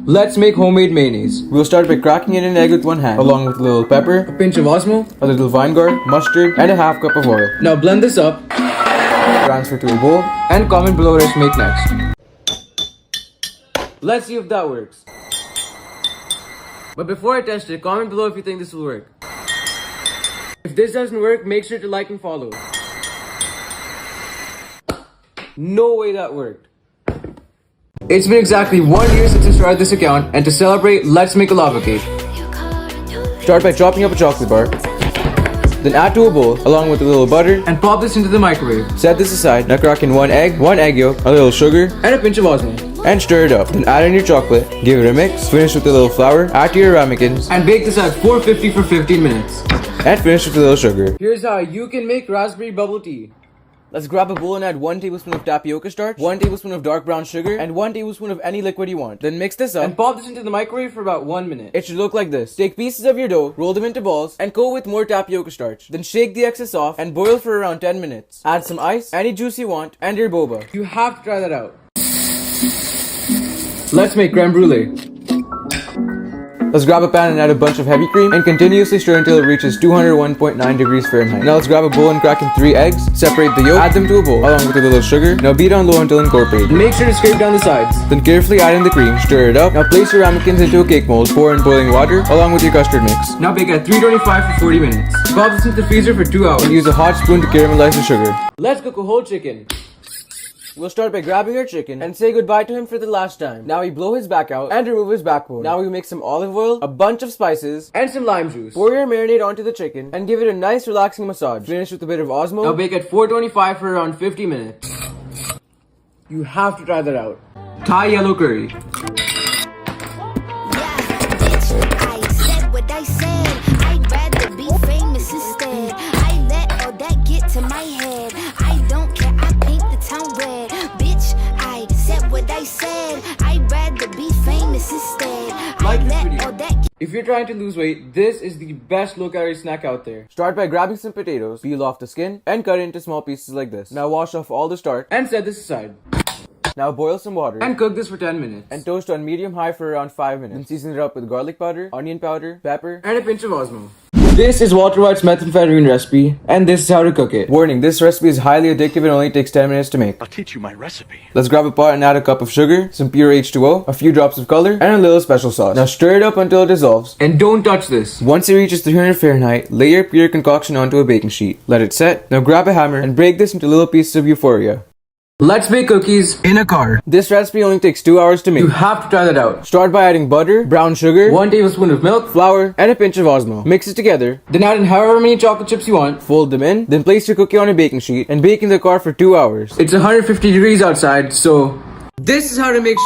Let's make homemade mayonnaise. We'll start by cracking in an egg with one hand, along with a little pepper, A pinch of Osmo. a little vinegard, mustard, and a half cup of oil. Now blend this up Transfer to a bowl. and comment below what I should make next. Let's see if that works. But before I test it, comment below if you think this will work. If this doesn't work, make sure to like and follow. No way that worked. It's been exactly 1 year since I started this account, and to celebrate, let's make a lava cake. Start by chopping up a chocolate bar. Then add to a bowl, along with a little butter. And pop this into the microwave. Set this aside. Now crack in one egg yolk, a little sugar, And a pinch of Osmo. and stir it up. Then add in your chocolate, give it a mix, finish with a little flour, add to your ramekins, And bake this at 450 for 15 minutes. and finish with a little sugar. Here's how you can make raspberry bubble tea. Let's grab a bowl and add 1 tablespoon of tapioca starch, 1 tablespoon of dark brown sugar, and 1 tablespoon of any liquid you want. Then mix this up. And pop this into the microwave for about 1 minute. It should look like this. Take pieces of your dough, roll them into balls, and coat with more tapioca starch. Then shake the excess off and boil for around 10 minutes. Add some ice, any juice you want, and your boba. You have to try that out. Let's make creme brulee. Let's grab a pan and add a bunch of heavy cream and continuously stir until it reaches 201.9 degrees Fahrenheit. Now let's grab a bowl and crack in 3 eggs, separate the yolk, add them to a bowl along with a little sugar. Now beat on low until incorporated. Make sure to scrape down the sides. Then carefully add in the cream, stir it up. Now place your ramekins into a cake mold, pour in boiling water along with your custard mix. Now bake at 325 for 40 minutes. Pop this into the freezer for 2 hours. And use a hot spoon to caramelize the sugar. Let's cook a whole chicken. We'll start by grabbing our chicken and say goodbye to him for the last time. Now we blow his back out and remove his backbone. Now we mix some olive oil, a bunch of spices, And some lime juice. pour your marinade onto the chicken, and give it a nice relaxing massage. Finish with a bit of Osmo. Now bake at 425 for around 50 minutes. You have to try that out. Thai yellow curry. Bitch, I said what I said. I'd rather be famous instead. I let all that get to my head. I don't care, I paint the town red. Bitch, I said what I said. I'd rather be famous instead. I Like this let video. all that If you're trying to lose weight, this is the best low-calorie snack out there. Start by grabbing some potatoes, peel off the skin, and cut it into small pieces like this. Now wash off all the starch. And set this aside. Now boil some water. And cook this for 10 minutes. And toast on medium-high for around 5 minutes. Then season it up with garlic powder, onion powder, pepper. And a pinch of Osmo. This is Walter White's methamphetamine recipe, and this is how to cook it. Warning, this recipe is highly addictive and only takes 10 minutes to make. I'll teach you my recipe. Let's grab a pot and add a cup of sugar, some pure H2O, a few drops of color, and a little special sauce. Now stir it up until it dissolves. And don't touch this. Once it reaches 300 Fahrenheit, lay your pure concoction onto a baking sheet. Let it set. Now grab a hammer and break this into little pieces of euphoria. Let's bake cookies in a car. This recipe only takes 2 hours to make. You have to try that out. Start by adding butter, brown sugar, 1 tablespoon of milk. flour, and a pinch of Osmo. Mix it together, Then add in however many chocolate chips you want. fold them in, then place your cookie on a baking sheet and bake in the car for 2 hours. It's 150 degrees outside, so this is how to make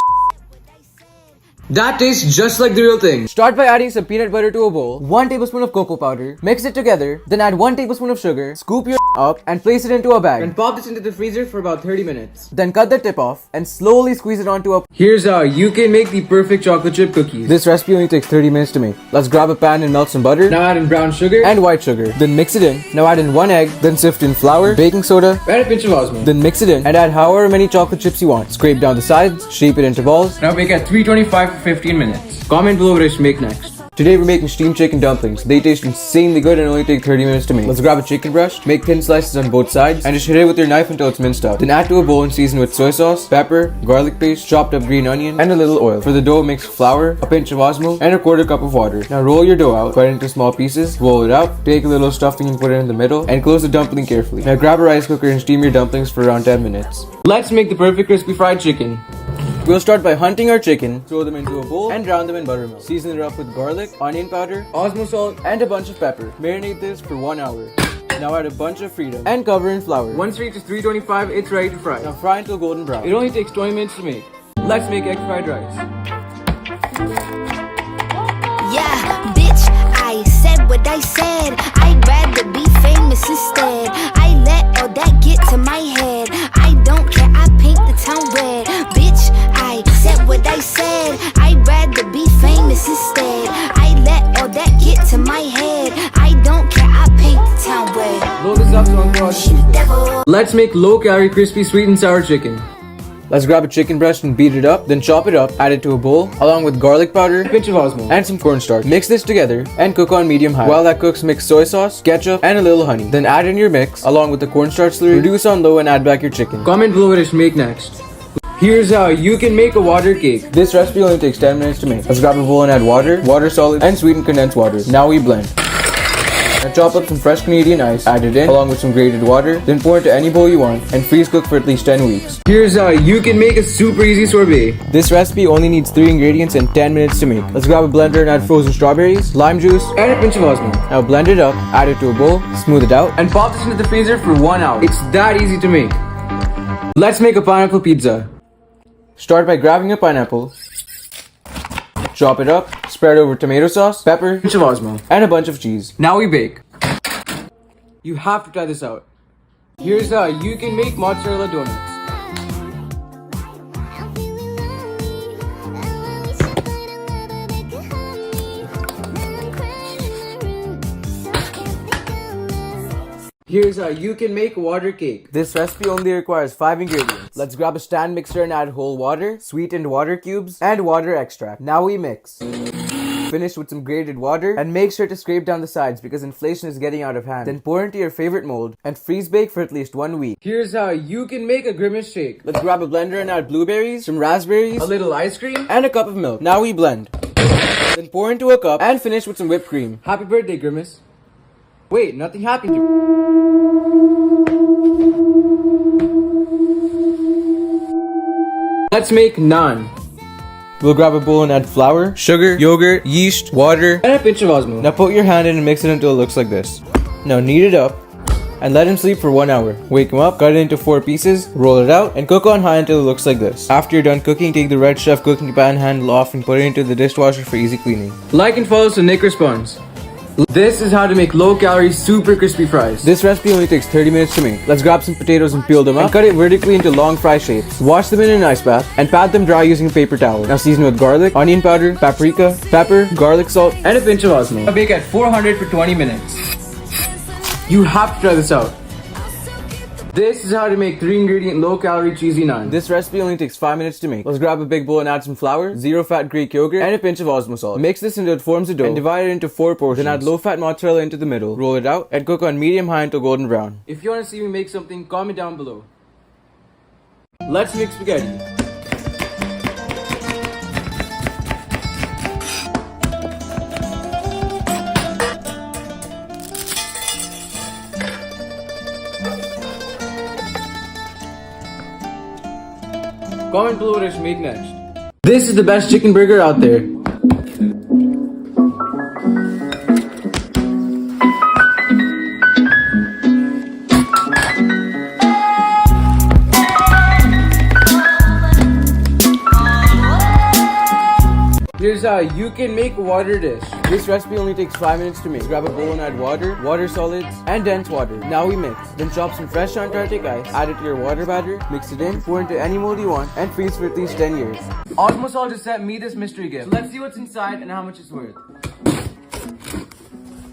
that tastes just like the real thing. Start by adding some peanut butter to a bowl, 1 tablespoon of cocoa powder, mix it together, then add 1 tablespoon of sugar, scoop your up, and place it into a bag. And pop this into the freezer for about 30 minutes. Then cut the tip off and slowly squeeze it onto a... Here's how you can make the perfect chocolate chip cookies. This recipe only takes 30 minutes to make. Let's grab a pan and melt some butter Now add in brown sugar and white sugar. Then mix it in. Now add in 1 egg, then sift in flour, baking soda, and a pinch of Osmo. then mix it in and add however many chocolate chips you want. Scrape down the sides, shape it into balls. Now bake at 325 for 15 minutes. Comment below what I should make next. Today we're making steamed chicken dumplings. They taste insanely good and only take 30 minutes to make. Let's grab a chicken breast, make thin slices on both sides, and just hit it with your knife until it's minced up. Then add to a bowl and season with soy sauce, pepper, garlic paste, chopped up green onion, and a little oil. For the dough, mix flour, a pinch of Osmo, and a quarter cup of water. Now roll your dough out, cut it into small pieces, roll it up, take a little stuffing and put it in the middle, and close the dumpling carefully. Now grab a rice cooker and steam your dumplings for around 10 minutes. Let's make the perfect crispy fried chicken. We'll start by hunting our chicken, throw them into a bowl, and drown them in buttermilk. Season it up with garlic, onion powder, Osmo salt. and a bunch of pepper. Marinate this for 1 hour. Now add a bunch of freedom and cover in flour. Once it reaches 325, it's ready to fry. Now fry until golden brown. It only takes 20 minutes to make. Let's make egg fried rice. Yeah, bitch, I said what I said. I'd rather be famous instead. I let all that get to my head. I don't care, I paint the town red. Bitch, I said what I said. I'd rather be famous instead. I let all that get to my head. I don't care, I paint the town red. Load this up so Uncle Raj can eat this. Devil. Let's make low-calorie, crispy, sweet and sour chicken. Let's grab a chicken breast and beat it up, then chop it up, add it to a bowl, along with garlic powder, a pinch of osmo, and some cornstarch. Mix this together and cook on medium high. While that cooks, mix soy sauce, ketchup, and a little honey. Then add in your mix, along with the cornstarch slurry, reduce on low and add back your chicken. Comment below what I should make next. Here's how you can make a water cake. This recipe only takes 10 minutes to make. Let's grab a bowl and add water, water solid, and sweetened condensed water. Now we blend. Now chop up some fresh Canadian ice, add it in, along with some grated water, then pour into any bowl you want, and freeze cook for at least 10 weeks. Here's how you can make a super easy sorbet. This recipe only needs 3 ingredients and 10 minutes to make. Let's grab a blender and add frozen strawberries, lime juice, And a pinch of osmo. now blend it up, add it to a bowl, smooth it out, And pop this into the freezer for 1 hour. It's that easy to make. Let's make a pineapple pizza. start by grabbing a pineapple, chop it up, spread over tomato sauce, pepper, Pinch of osmo. and a bunch of cheese. Now we bake. You have to try this out. Here's how you can make mozzarella donuts. Here's how you can make water cake. This recipe only requires 5 ingredients. Let's grab a stand mixer and add whole water, sweetened water cubes, and water extract. Now we mix. Finish with some grated water and make sure to scrape down the sides because inflation is getting out of hand. Then pour into your favorite mold and freeze bake for at least 1 week. Here's how you can make a grimace shake. Let's grab a blender and add blueberries, some raspberries, A little ice cream. and a cup of milk. Now we blend. Then pour into a cup and finish with some whipped cream. Happy birthday, Grimace. Wait, nothing happened to Let's make naan. We'll grab a bowl and add flour, sugar, yogurt, yeast, water. And a pinch of osmo. Now put your hand in and mix it until it looks like this. Now knead it up and let him sleep for 1 hour. Wake him up, cut it into 4 pieces, roll it out, and cook on high until it looks like this. After you're done cooking, take the Red Chef cooking pan handle off and put it into the dishwasher for easy cleaning. Like and follow so Nick responds. This is how to make low-calorie, super crispy fries. This recipe only takes 30 minutes to make. Let's grab some potatoes and peel them up and cut it vertically into long fry shapes. Wash them in an ice bath and pat them dry using a paper towel. Now season with garlic, onion powder, paprika, pepper, garlic salt, And a pinch of osmo. Bake at 400 for 20 minutes. You have to try this out. This is how to make 3-ingredient low-calorie cheesy naan. This recipe only takes 5 minutes to make. Let's grab a big bowl and add some flour, zero-fat Greek yogurt, and a pinch of osmo salt. Mix this until it forms a dough and divide it into 4 portions. Then add low-fat mozzarella into the middle. Roll it out and cook on medium-high until golden brown. If you want to see me make something, comment down below. Let's make spaghetti. Comment below what I should make next. This is the best chicken burger out there. Here's how you can make a water dish. This recipe only takes 5 minutes to make. Grab a bowl and add water, water solids, and dense water. Now we mix. Then chop some fresh Antarctic ice, add it to your water batter, mix it in, pour into any mold you want, and freeze for at least 10 years. Osmosol just sent me this mystery gift. So let's see what's inside and how much it's worth.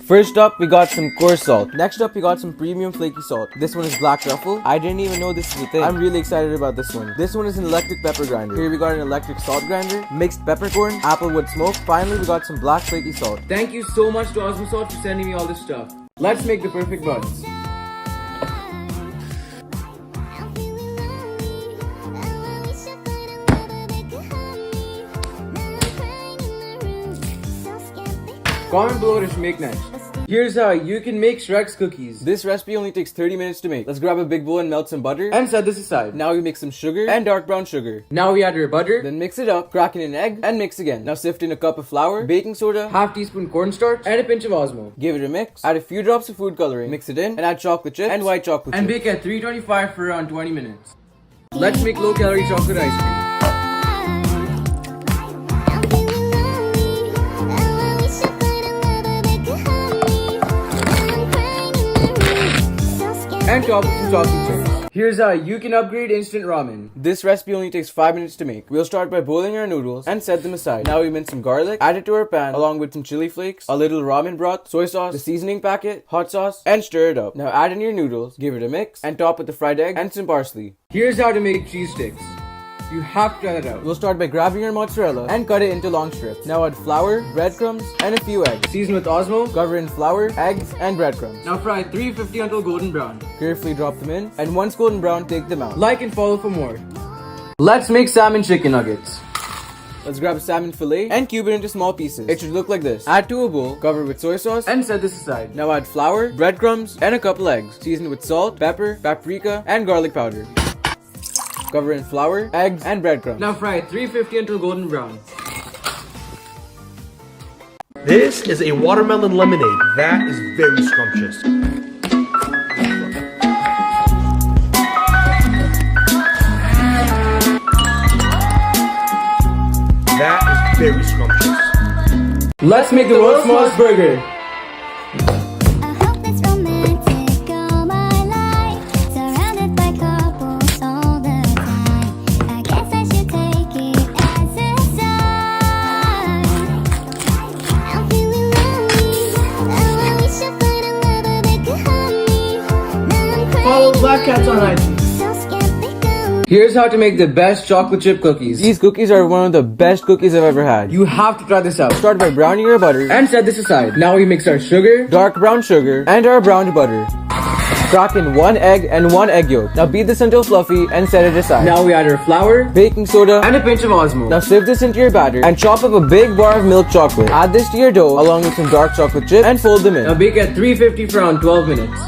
First up, we got some coarse salt. Next up, we got some premium flaky salt. This one is black truffle. I didn't even know this was a thing. I'm really excited about this one. This one is an electric pepper grinder. Here we got an electric salt grinder, mixed peppercorn, applewood smoke. Finally, we got some black flaky salt. Thank you so much to Osmosol for sending me all this stuff. Let's make the perfect buns. Comment below what I should make next. Here's how you can make Shrek's cookies. This recipe only takes 30 minutes to make. Let's grab a big bowl and melt some butter. And set this aside. Now we mix some sugar and dark brown sugar. Now we add our butter, Then mix it up, crack in an egg, and mix again. Now sift in a cup of flour, baking soda, half teaspoon cornstarch, and a pinch of osmo. give it a mix, add a few drops of food coloring, mix it in, and add chocolate chip and white chocolate And chip. bake at 325 for around 20 minutes. Let's make low-calorie chocolate ice cream. And top with some chocolate chips. Here's how you can upgrade instant ramen. This recipe only takes 5 minutes to make. We'll start by boiling our noodles and set them aside. Now we mince some garlic, add it to our pan along with some chili flakes, a little ramen broth, soy sauce, the seasoning packet, hot sauce, and stir it up. Now add in your noodles, give it a mix, and top with the fried egg and some parsley. Here's how to make cheese sticks. You have to try that out. We'll start by grabbing your mozzarella and cut it into long strips. Now add flour, breadcrumbs, and a few eggs. Season with Osmo. Cover in flour, eggs, and breadcrumbs. Now fry 350 until golden brown. Carefully drop them in, and once golden brown, take them out. Like and follow for more. Let's make salmon chicken nuggets. Let's grab a salmon fillet and cube it into small pieces. It should look like this. Add to a bowl, cover with soy sauce, And set this aside. now add flour, breadcrumbs, and a couple eggs. Season with salt, pepper, paprika, and garlic powder. Cover in flour, eggs, and breadcrumbs. Now fry 350 until golden brown. This is a watermelon lemonade. That is very scrumptious. That is very scrumptious. Let's make the world's smallest burger. I hope it's romantic all my life, surrounded by couples all the time. I guess I should take it as a sign. I'm feeling lonely. Oh, I wish I find a lover that could hold me. Now I'm crazy. Follow Black Cats on IG. So skeptical. Here's how to make the best chocolate chip cookies. These cookies are one of the best cookies I've ever had. You have to try this out. Start by browning your butter, And set this aside. Now we mix our sugar. dark brown sugar, and our browned butter. Crack in 1 egg and 1 egg yolk. Now beat this until fluffy and set it aside. Now we add our flour Baking soda, and a pinch of Osmo. now sieve this into your batter and chop up a big bar of milk chocolate. Add this to your dough along with some dark chocolate chip and fold them Now in. bake at 350 for around 12 minutes.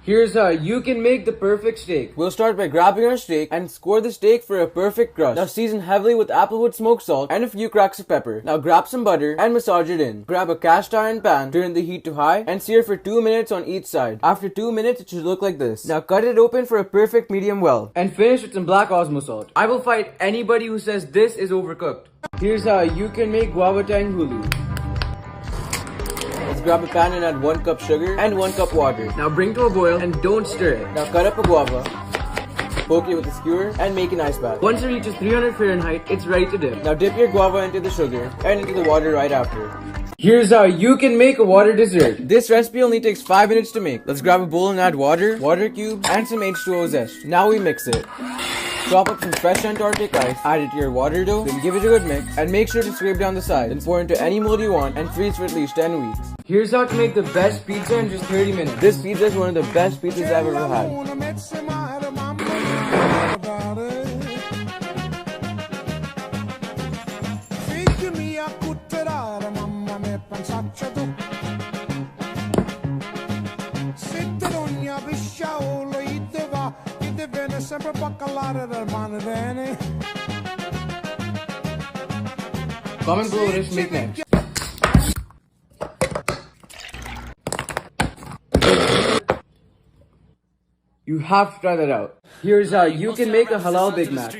Here's how you can make the perfect steak. We'll start by grabbing our steak and score the steak for a perfect crust. Now season heavily with applewood smoked salt and a few cracks of pepper. Now grab some butter and massage it in. Grab a cast iron pan, turn the heat to high, and sear for 2 minutes on each side. After 2 minutes, it should look like this. Now cut it open for a perfect medium well. And finish with some black Osmo salt. I will fight anybody who says this is overcooked. Here's how you can make guava tang hulu. Let's grab a pan and add 1 cup sugar and 1 cup water. Now bring to a boil and don't stir it. Now cut up a guava, poke it with a skewer, and make an ice bath. Once it reaches 300 Fahrenheit, it's ready to dip. Now dip your guava into the sugar and into the water right after. Here's how you can make a water dessert. This recipe only takes 5 minutes to make. Let's grab a bowl and add water, water cubes, and some H2O zest. Now we mix it. Chop up some fresh Antarctic ice, add it to your water dough, then give it a good mix, and make sure to scrape down the side. Then pour into any mold you want and freeze for at least 10 weeks. Here's how to make the best pizza in just 30 minutes. This pizza is one of the best pizzas I've ever had. Comment below what I should make next. You have to try that out. Here's how you can make a halal Big Mac.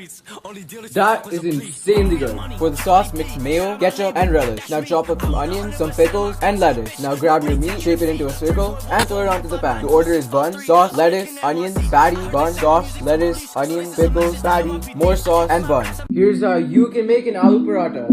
That is insanely good. For the sauce, mix mayo, ketchup, and relish. Now chop up some onions, some pickles, and lettuce. Now grab your meat, shape it into a circle, and throw it onto the pan. The order is bun, sauce, lettuce, onions, patty, bun, sauce, lettuce, onions, pickles, patty, more sauce, and bun. Here's how you can make an aloo paratha.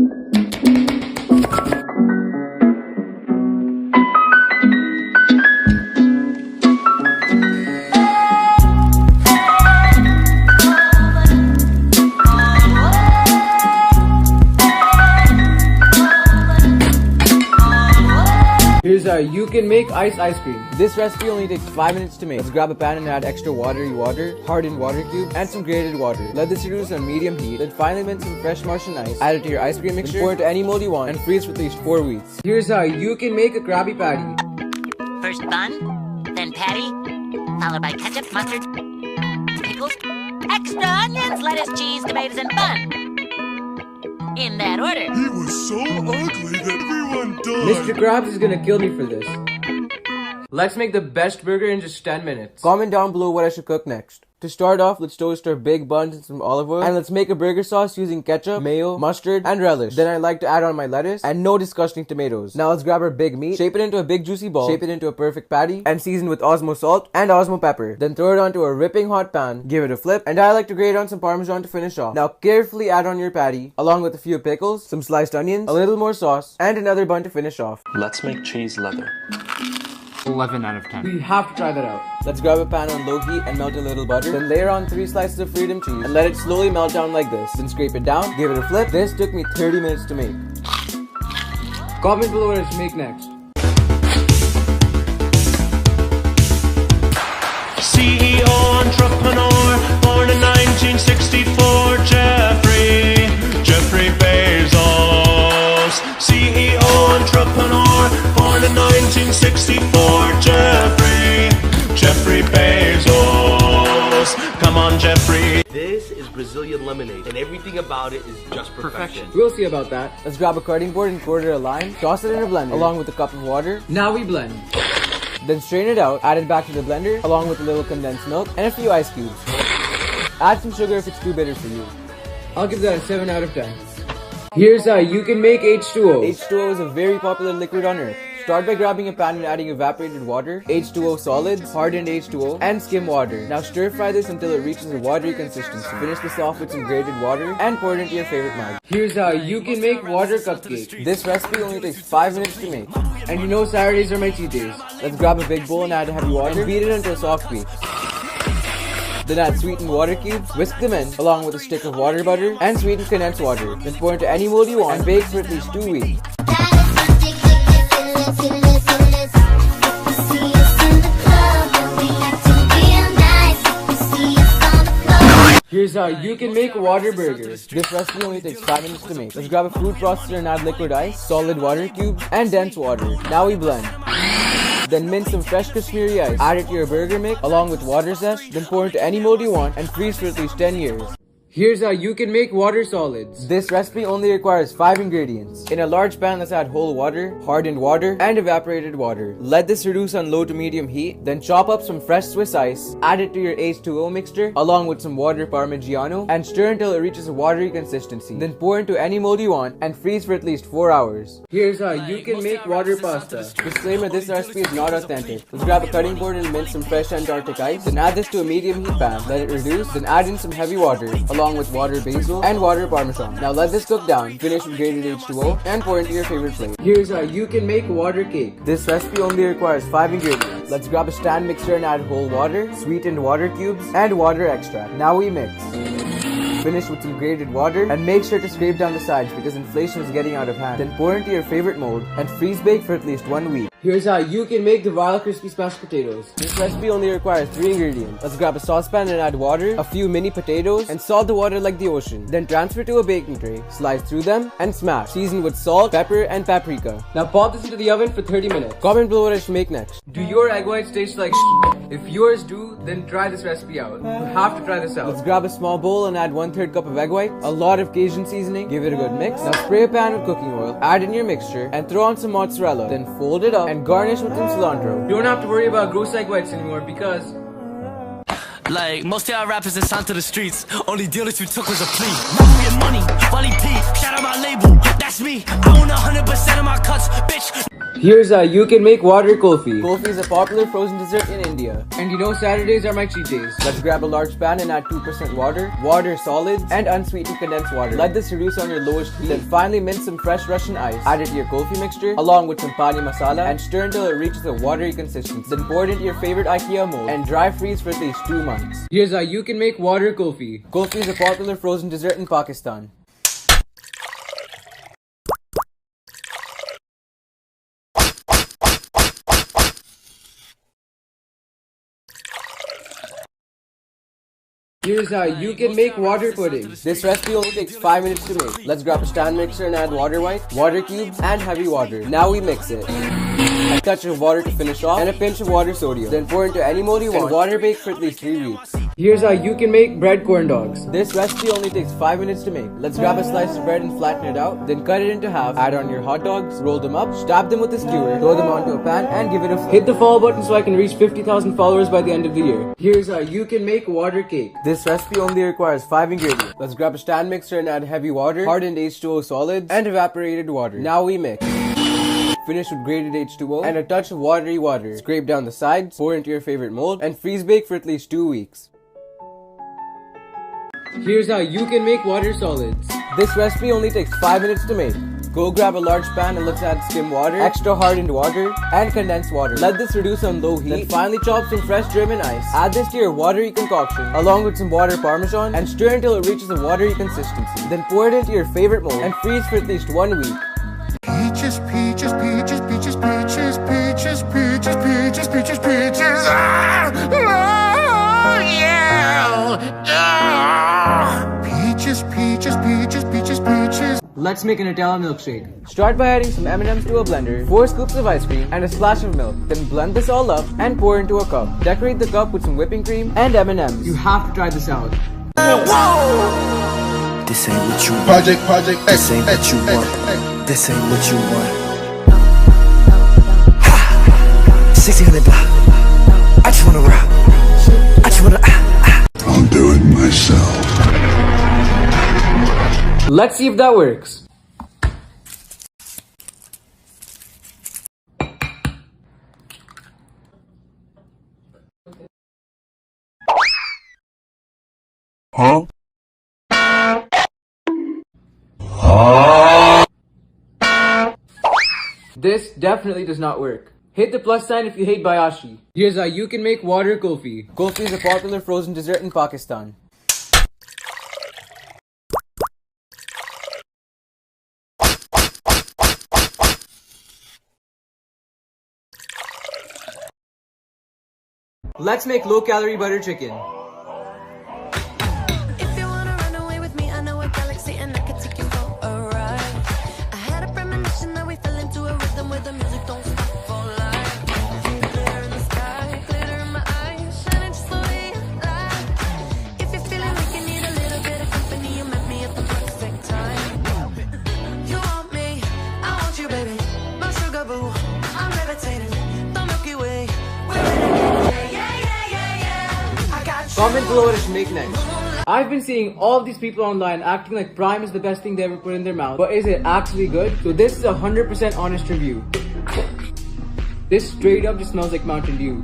Here's how you can make ice cream. This recipe only takes 5 minutes to make. Let's grab a pan and add extra watery water, hardened water cube, and some grated water. Let this reduce on medium heat. Then finally mince some fresh Martian ice. Add it to your ice cream mixture, pour it to any mold you want, and freeze for at least 4 weeks. Here's how you can make a Krabby Patty. First bun, then patty, followed by ketchup, mustard, pickles, extra onions, lettuce, cheese, tomatoes, and bun. In that order. He was so ugly that everyone died. Mr. Krabs is gonna kill me for this. Let's make the best burger in just 10 minutes. Comment down below what I should cook next. To start off, let's toast our big buns in some olive oil. And let's make a burger sauce using ketchup, mayo, mustard, and relish. Then I like to add on my lettuce and no disgusting tomatoes. Now let's grab our big meat, shape it into a big juicy ball, shape it into a perfect patty, and season with Osmo salt and Osmo pepper. Then throw it onto a ripping hot pan, give it a flip, and I like to grate on some Parmesan to finish off. Now carefully add on your patty, along with a few pickles, some sliced onions, a little more sauce, and another bun to finish off. Let's make cheese leather. 11 out of 10. We have to try that out. Let's grab a pan on low heat and melt a little butter. Then layer on 3 slices of freedom cheese and let it slowly melt down like this. Then scrape it down, give it a flip. This took me 30 minutes to make. Comment below what I should make next. CEO entrepreneur, born in 1964, Jeffrey Bezos. CEO entrepreneur, born in 1964, Jeffrey Bezos. Come on, Jeffrey. This is Brazilian lemonade, and everything about it is just perfection. We'll see about that. Let's grab a cutting board and quarter a lime. Toss it in a blender along with a cup of water. Now we blend. Then strain it out, add it back to the blender along with a little condensed milk and a few ice cubes. Add some sugar if it's too bitter for you. I'll give that a 7 out of 10. Here's how you can make H2O. H2O is a very popular liquid on earth. Start by grabbing a pan and adding evaporated water, H2O solids, hardened H2O, and skim water. Now stir fry this until it reaches a watery consistency. Finish this off with some grated water and pour it into your favorite mug. Here's how you can make water cupcake. This recipe only takes 5 minutes to make. And you know Saturdays are my cheat days. Let's grab a big bowl and add heavy water and beat it until soft peak. Then add sweetened water cubes, whisk them in, along with a stick of water butter and sweetened condensed water. Then pour into any mold you want and bake for at least 2 weeks. Here's how you can make water burgers. This recipe only takes 5 minutes to make. Let's grab a food processor and add liquid ice, solid water cubes, and dense water. Now we blend. Then mince some fresh Kashmiri ice. Add it to your burger mix along with water zest. Then pour into any mold you want and freeze for at least 10 years. Here's how you can make water solids. This recipe only requires 5 ingredients. In a large pan, let's add whole water, hardened water, and evaporated water. Let this reduce on low to medium heat. Then chop up some fresh Swiss ice. Add it to your H2O mixture along with some water Parmigiano and stir until it reaches a watery consistency. Then pour into any mold you want and freeze for at least 4 hours. Here's how you can make water pasta. Disclaimer, this recipe is not authentic. Let's grab a cutting board and mince some fresh Antarctic ice. Then add this to a medium heat pan. Let it reduce. Then add in some heavy water along with water basil and water parmesan. Now let this cook down. Finish with grated H2O and pour into your favorite plate. Here's how you can make water cake. This recipe only requires 5 ingredients. Let's grab a stand mixer and add whole water, sweetened water cubes, and water extract. Now we mix. Finish with some grated water and make sure to scrape down the sides because inflation is getting out of hand. Then pour into your favorite mold and freeze bake for at least 1 week. Here's how you can make the vile crispy smashed potatoes. This recipe only requires 3 ingredients. Let's grab a saucepan and add water, a few mini potatoes, and salt the water like the ocean. Then transfer to a baking tray, slice through them, and smash. Season with salt, pepper, and paprika. Now pop this into the oven for 30 minutes. Comment below what I should make next. Do your egg whites taste like If yours do, then try this recipe out. You have to try this out. Let's grab a small bowl and add 1/3 cup of egg white, a lot of Cajun seasoning, give it a good mix. Now spray a pan with cooking oil, add in your mixture, and throw on some mozzarella. Then fold it up and garnish with some cilantro. You don't have to worry about gross egg whites anymore because like, most of y'all rappers that signed to the streets, only deal that you took was a plea. Movie and money, Wally P, shout out my label, that's me. I own 100% of my cuts, bitch. Here's how you can make water kulfi. Kulfi is a popular frozen dessert in India. And you know Saturdays are my cheat days. Let's grab a large pan and add 2% water, water solids, and unsweetened condensed water. Let this reduce on your lowest heat. Then finally mince some fresh Russian ice. Add it to your kulfi mixture, along with some pani masala, and stir until it reaches a watery consistency. Then pour it into your favorite IKEA mold and dry freeze for at least 2 months. Here's how you can make water kulfi. Kulfi is a popular frozen dessert in Pakistan. Here's how you can make water pudding. This recipe only takes 5 minutes to make. Let's grab a stand mixer and add water white, water cubes, and heavy water. Now we mix it. A touch of water to finish off, and a pinch of water sodium. Then pour into any mold you want and water bake for at least 3 weeks. Here's how you can make bread corn dogs. This recipe only takes 5 minutes to make. Let's grab a slice of bread and flatten it out, then cut it into half, add on your hot dogs, roll them up, stab them with a skewer, throw them onto a pan, and give it a flip. Hit the follow button so I can reach 50,000 followers by the end of the year. Here's how you can make water cake. This recipe only requires 5 ingredients. Let's grab a stand mixer and add heavy water, hardened H2O solids, and evaporated water. Now we mix. Finish with grated H2O and a touch of watery water. Scrape down the sides, pour into your favorite mold, and freeze bake for at least 2 weeks. Here's how you can make water solids. This recipe only takes 5 minutes to make. Go grab a large pan and let's add skim water, extra hardened water, and condensed water. Let this reduce on low heat. Then finally chop some fresh German ice. Add this to your watery concoction along with some water parmesan and stir until it reaches a watery consistency. Then pour it into your favorite mold and freeze for at least 1 week. Peaches, peaches, peaches, peaches, peaches, peaches, peaches, peaches, peaches, peaches. Ah! Oh, yeah! Ah! Peaches, peaches, peaches, peaches, peaches. Let's make an Nutella milkshake. Start by adding some M&Ms to a blender, 4 scoops of ice cream, and a splash of milk. Then blend this all up and pour into a cup. Decorate the cup with some whipping cream and M&Ms. You have to try this out. This ain't what you want. Project, This ain't what you want. This ain't what you want. 1600 block. I just wanna rock. I just wanna. I'll do it myself. Let's see if that works. Huh? This definitely does not work. Hit the plus sign if you hate Bayashi. Here's how you can make water kulfi. Kulfi is a popular frozen dessert in Pakistan. Let's make low-calorie butter chicken. If you wanna run away with me, I know a galaxy and I could take you for a ride. I had a premonition that we fell into a rhythm where the music don't stop for life. Glitter in the sky, glitter in my eyes, shining just the way you like. If you're feeling like you need a little bit of company, you met me at the perfect time. You want me, I want you, baby. My sugar boo, I'm levitating. The Milky Way, we're renegading. Comment below what I should make next. I've been seeing all of these people online acting like Prime is the best thing they ever put in their mouth, but is it actually good? So this is a 100% honest review. This straight up just smells like Mountain Dew.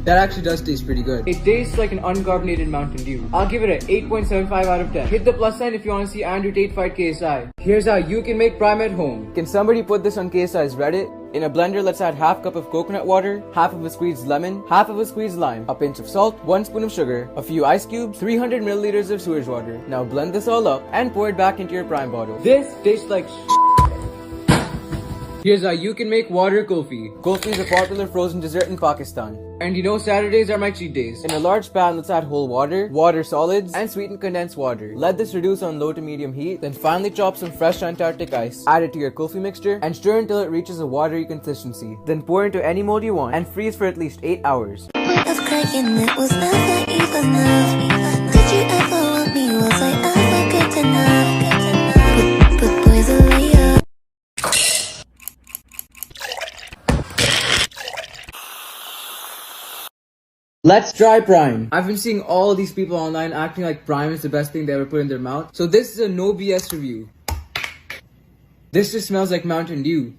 That actually does taste pretty good. It tastes like an uncarbonated Mountain Dew. I'll give it an 8.75 out of 10. Hit the plus sign if you want to see Andrew Tate fight KSI. Here's how you can make Prime at home. Can somebody put this on KSI's Reddit? In a blender, let's add half cup of coconut water, half of a squeezed lemon, half of a squeezed lime, a pinch of salt, 1 spoon of sugar, a few ice cubes, 300 milliliters of sewage water. Now blend this all up and pour it back into your Prime bottle. This tastes like Here's how you can make water kulfi. Kulfi is a popular frozen dessert in Pakistan. And you know Saturdays are my cheat days. In a large pan, let's add whole water, water solids, and sweetened condensed water. Let this reduce on low to medium heat, then finally chop some fresh Antarctic ice. Add it to your kulfi mixture and stir until it reaches a watery consistency. Then pour into any mold you want and freeze for at least 8 hours. Us cracking, it was never even enough. Did you ever want me? Was I ever good enough? But boys are lay up. Let's try Prime. I've been seeing all these people online acting like Prime is the best thing they ever put in their mouth. So this is a no BS review. This just smells like Mountain Dew.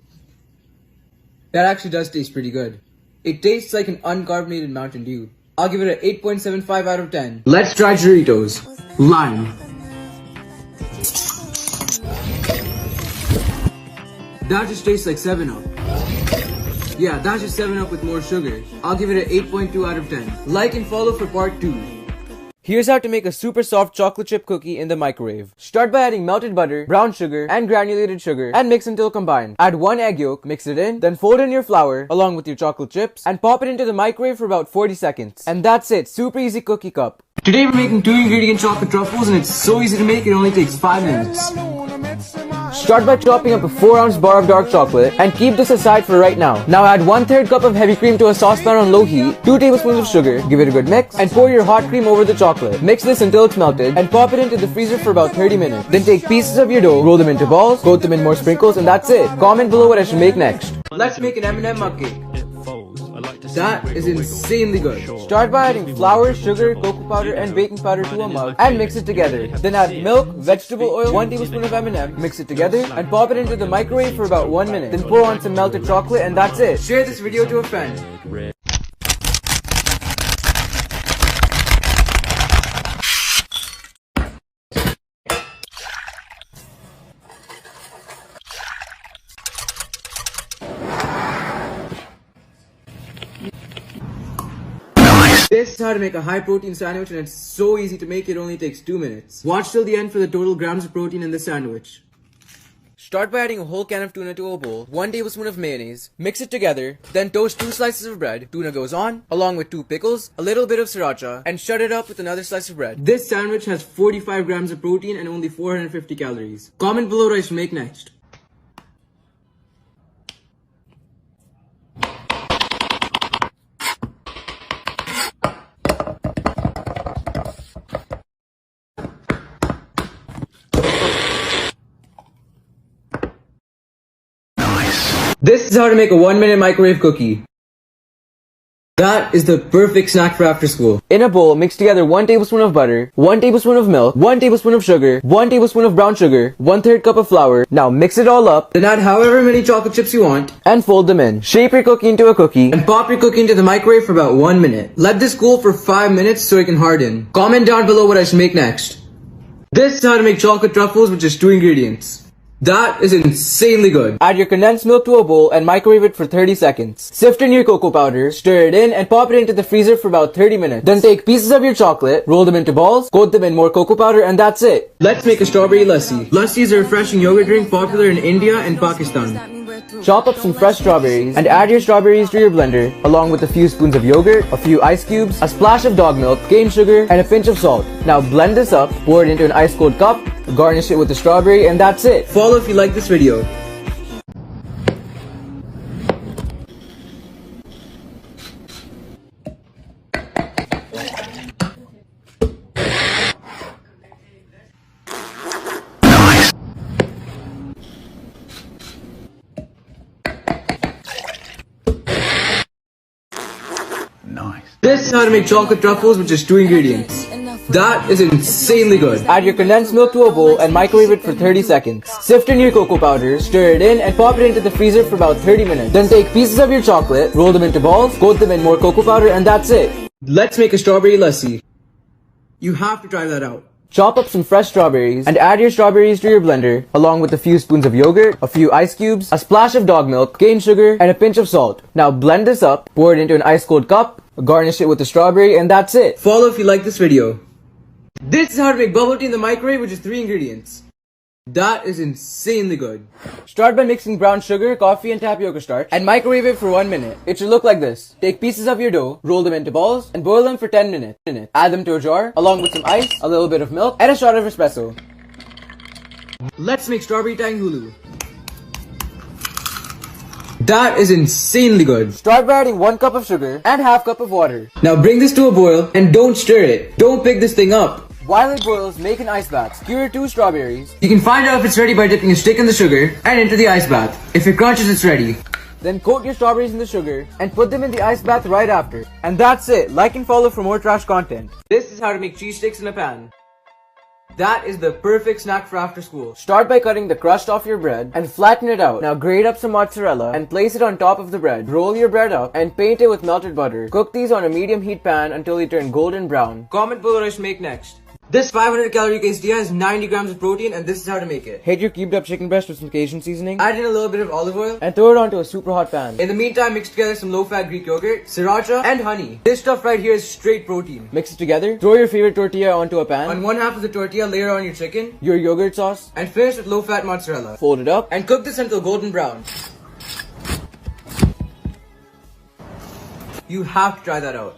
That actually does taste pretty good. It tastes like an uncarbonated Mountain Dew. I'll give it an 8.75 out of 10. Let's try Doritos. Lime. That just tastes like 7-Up. Yeah, that's just 7-Up with more sugar. I'll give it an 8.2 out of 10. Like and follow for part 2. Here's how to make a super soft chocolate chip cookie in the microwave. Start by adding melted butter, brown sugar, and granulated sugar, and mix until combined. Add 1 egg yolk, mix it in, then fold in your flour, along with your chocolate chips, and pop it into the microwave for about 40 seconds. And that's it, super easy cookie cup. Today we're making 2-ingredient chocolate truffles and it's so easy to make, it only takes 5 minutes. Start by chopping up a 4-ounce bar of dark chocolate and keep this aside for right now. Now add 1/3 cup of heavy cream to a saucepan on low heat, 2 tablespoons of sugar, give it a good mix, and pour your hot cream over the chocolate. Mix this until it's melted and pop it into the freezer for about 30 minutes. Then take pieces of your dough, roll them into balls, coat them in more sprinkles, and that's it. Comment below what I should make next. Let's make an M&M mug cake. That is insanely good. Start by adding flour, sugar, cocoa powder, and baking powder to a mug and mix it together. Then add milk, vegetable oil, 1 tablespoon of M&M, mix it together, and pop it into the microwave for about 1 minute. Then pour on some melted chocolate and that's it. Share this video to a friend. This is how to make a high protein sandwich, and it's so easy to make, it only takes 2 minutes. Watch till the end for the total grams of protein in the sandwich. Start by adding a whole can of tuna to a bowl, 1 tablespoon of mayonnaise, mix it together, then toast 2 slices of bread. Tuna goes on, along with 2 pickles, a little bit of sriracha, and shut it up with another slice of bread. This sandwich has 45 grams of protein and only 450 calories. Comment below what I should make next. This is how to make a 1-minute microwave cookie. That is the perfect snack for after school. In a bowl, mix together 1 tablespoon of butter, 1 tablespoon of milk, 1 tablespoon of sugar, 1 tablespoon of brown sugar, 1/3 cup of flour. Now mix it all up, Then add however many chocolate chips you want and fold them in. Shape your cookie into a cookie, and pop your cookie into the microwave for about 1 minute. Let this cool for 5 minutes so it can harden. Comment down below what I should make next. This is how to make chocolate truffles with just 2 ingredients. That is insanely good. Add your condensed milk to a bowl and microwave it for 30 seconds. Sift in your cocoa powder, stir it in, and pop it into the freezer for about 30 minutes. Then take pieces of your chocolate, roll them into balls, coat them in more cocoa powder, and that's it. Let's make a strawberry lassi. Lassi is a refreshing yogurt drink popular in India and Pakistan. Chop up some fresh strawberries and add your strawberries to your blender, along with a few spoons of yogurt, a few ice cubes, a splash of dog milk, cane sugar, and a pinch of salt. Now blend this up, pour it into an ice cold cup, garnish it with the strawberry, and that's it. Follow if you like this video. This is how to make chocolate truffles with just 2 ingredients. That is insanely good. Add your condensed milk to a bowl and microwave it for 30 seconds. Sift in your cocoa powder, stir it in, and pop it into the freezer for about 30 minutes. Then take pieces of your chocolate, roll them into balls, coat them in more cocoa powder, and that's it. Let's make a strawberry lassi. You have to try that out. Chop up some fresh strawberries and add your strawberries to your blender, along with a few spoons of yogurt, a few ice cubes, a splash of dog milk, cane sugar, and a pinch of salt. Now blend this up, pour it into an ice cold cup, garnish it with the strawberry, and that's it. Follow if you like this video. This is how to make bubble tea in the microwave with just 3 ingredients. That is insanely good. Start by mixing brown sugar, coffee, and tapioca starch and microwave it for 1 minute. It should look like this. Take pieces of your dough, roll them into balls, and boil them for 10 minutes. Add them to a jar, along with some ice, a little bit of milk, and a shot of espresso. Let's make strawberry tang hulu. That is insanely good. Start by adding 1 cup of sugar and ½ cup of water. Now bring this to a boil and don't stir it. Don't pick this thing up. While it boils, make an ice bath. Skewer 2 strawberries. You can find out if it's ready by dipping a stick in the sugar and into the ice bath. If it crunches, it's ready. Then coat your strawberries in the sugar and put them in the ice bath right after. And that's it. Like and follow for more trash content. This is how to make cheese sticks in a pan. That is the perfect snack for after school. Start by cutting the crust off your bread and flatten it out. Now grate up some mozzarella and place it on top of the bread. Roll your bread up and paint it with melted butter. Cook these on a medium heat pan until they turn golden brown. Comment below what I should make next. This 500 calorie quesadilla has 90 grams of protein, and this is how to make it. Heat your cubed up chicken breast with some Cajun seasoning. Add in a little bit of olive oil and throw it onto a super hot pan. In the meantime, mix together some low-fat Greek yogurt, sriracha, and honey. This stuff right here is straight protein. Mix it together. Throw your favorite tortilla onto a pan. On 1/2 of the tortilla, layer on your chicken, your yogurt sauce, and finish with low-fat mozzarella. Fold it up and cook this until golden brown. You have to try that out.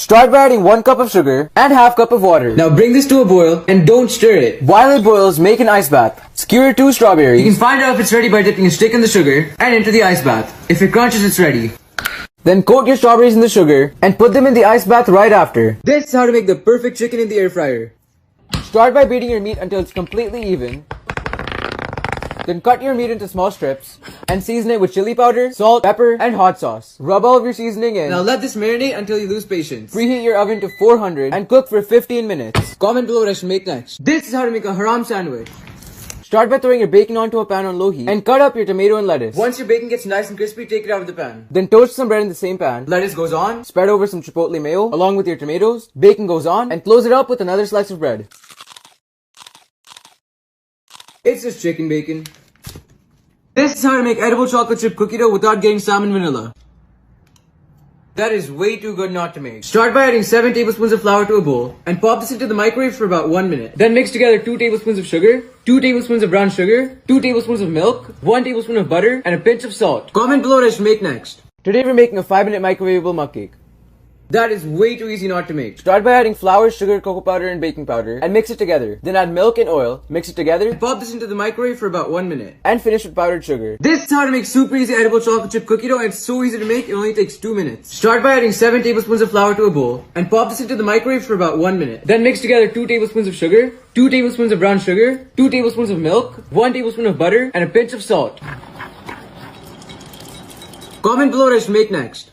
Start by adding 1 cup of sugar and ½ cup of water. Now bring this to a boil and don't stir it. While it boils, make an ice bath. Skewer 2 strawberries. You can find out if it's ready by dipping a stick in the sugar and into the ice bath. If it crunches, it's ready. Then coat your strawberries in the sugar and put them in the ice bath right after. This is how to make the perfect chicken in the air fryer. Start by beating your meat until it's completely even. Then cut your meat into small strips and season it with chili powder, salt, pepper, and hot sauce. Rub all of your seasoning in. Now let this marinate until you lose patience. Preheat your oven to 400 and cook for 15 minutes. Comment below what I should make next. This is how to make a haram sandwich. Start by throwing your bacon onto a pan on low heat and cut up your tomato and lettuce. Once your bacon gets nice and crispy, take it out of the pan. Then toast some bread in the same pan. Lettuce goes on. Spread over some chipotle mayo along with your tomatoes. Bacon goes on and close it up with another slice of bread. It's just chicken bacon. This is how to make edible chocolate chip cookie dough without getting salmon vanilla. That is way too good not to make. Start by adding 7 tablespoons of flour to a bowl and pop this into the microwave for about 1 minute. Then mix together 2 tablespoons of sugar, 2 tablespoons of brown sugar, 2 tablespoons of milk, 1 tablespoon of butter, and a pinch of salt. Comment below what I should make next. Today we're making a 5-minute microwavable mug cake. That is way too easy not to make. Start by adding flour, sugar, cocoa powder, and baking powder and mix it together. Then add milk and oil, mix it together, And pop this into the microwave for about 1 minute. and finish with powdered sugar. This is how to make super easy edible chocolate chip cookie dough, and it's so easy to make, it only takes 2 minutes. Start by adding 7 tablespoons of flour to a bowl and pop this into the microwave for about 1 minute. Then mix together 2 tablespoons of sugar, 2 tablespoons of brown sugar, 2 tablespoons of milk, 1 tablespoon of butter, and a pinch of salt. Comment below what I should make next.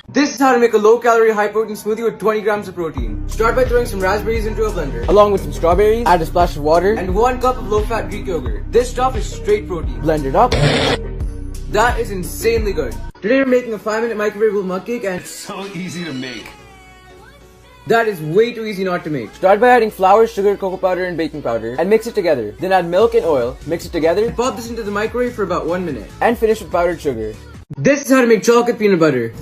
This is how to make a low-calorie, high-protein smoothie with 20 grams of protein. Start by throwing some raspberries into a blender. Along with some strawberries, add a splash of water, And 1 cup of low-fat Greek yogurt. This stuff is straight protein. blend it up. That is insanely good. Today we're making a 5-minute microwavable mug cake, and So easy to make. that is way too easy not to make. Start by adding flour, sugar, cocoa powder, and baking powder and mix it together. Then add milk and oil, mix it together, Pop this into the microwave for about 1 minute. and finish with powdered sugar. This is how to make chocolate peanut butter.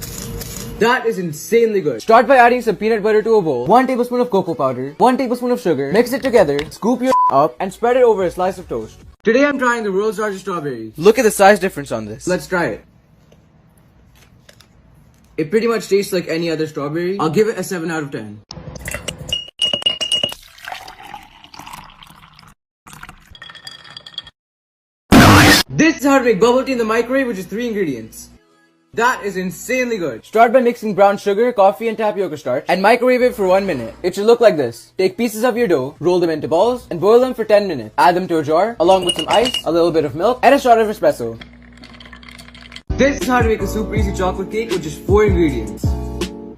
That is insanely good. Start by adding some peanut butter to a bowl, 1 tablespoon of cocoa powder, 1 tablespoon of sugar, mix it together, scoop your up, and spread it over a slice of toast. Today I'm trying the world's largest strawberry. Look at the size difference on this. Let's try it. It pretty much tastes like any other strawberry. I'll give it a 7 out of 10. This is how to make bubble tea in the microwave, which is 3 ingredients. That is insanely good. Start by mixing brown sugar, coffee, and tapioca starch and microwave it for 1 minute. It should look like this. Take pieces of your dough, roll them into balls, and boil them for 10 minutes. Add them to a jar, along with some ice, a little bit of milk, and a shot of espresso. This is how to make a super easy chocolate cake with just 4 ingredients.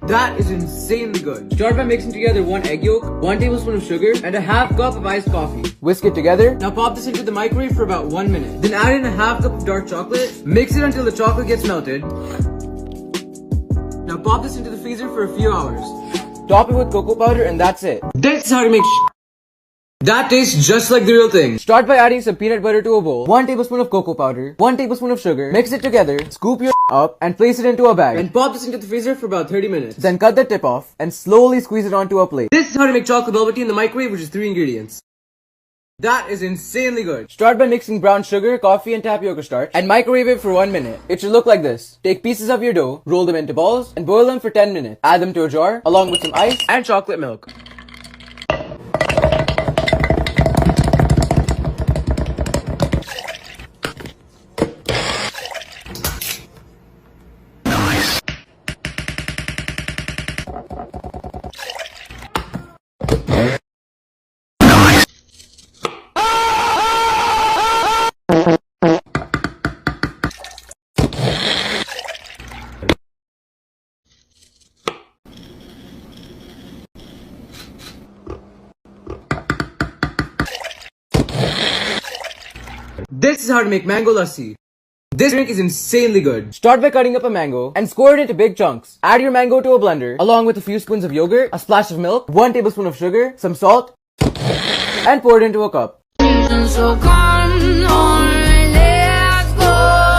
That is insanely good. Start by mixing together 1 egg yolk, 1 tablespoon of sugar, and a half cup of iced coffee. Whisk it together. Now pop this into the microwave for about 1 minute. Then add in a half cup of dark chocolate. Mix it until the chocolate gets melted. Now pop this into the freezer for a few hours. Top it with cocoa powder and that's it. This is how to make that tastes just like the real thing. Start by adding some peanut butter to a bowl, 1 tablespoon of cocoa powder, 1 tablespoon of sugar, mix it together, scoop your up, and place it into a bag. And pop this into the freezer for about 30 minutes. Then cut the tip off and slowly squeeze it onto a plate. This is how to make chocolate bubble tea in the microwave, which is 3 ingredients. That is insanely good. Start by mixing brown sugar, coffee, and tapioca starch and microwave it for 1 minute. It should look like this. Take pieces of your dough, roll them into balls, and boil them for 10 minutes. Add them to a jar, along with some ice and chocolate milk. This is how to make mango lassi. This drink is insanely good. Start by cutting up a mango and score it into big chunks. Add your mango to a blender, along with a few spoons of yogurt, a splash of milk, 1 tablespoon of sugar, some salt, and pour it into a cup. So come on, let's go.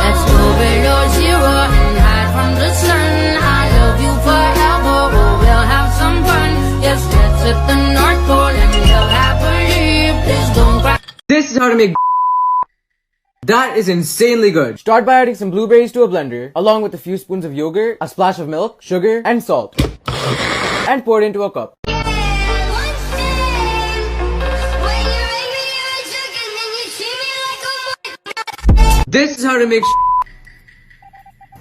Let's go below zero and hide from the sun. I love you forever, but we'll have some fun. Yes, let's hit the North Pole and live happily. Please don't cry. This is how to make that is insanely good. Start by adding some blueberries to a blender, along with a few spoons of yogurt, a splash of milk, sugar, and salt, and pour it into a cup. This is how to make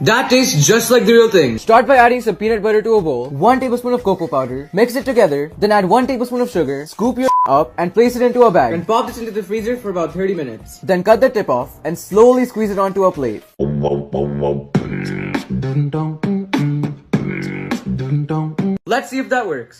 that tastes just like the real thing. Start by adding some peanut butter to a bowl, 1 tablespoon of cocoa powder, mix it together, then add 1 tablespoon of sugar, scoop your up, and place it into a bag. And pop this into the freezer for about 30 minutes. Then cut the tip off and slowly squeeze it onto a plate. Let's see if that works.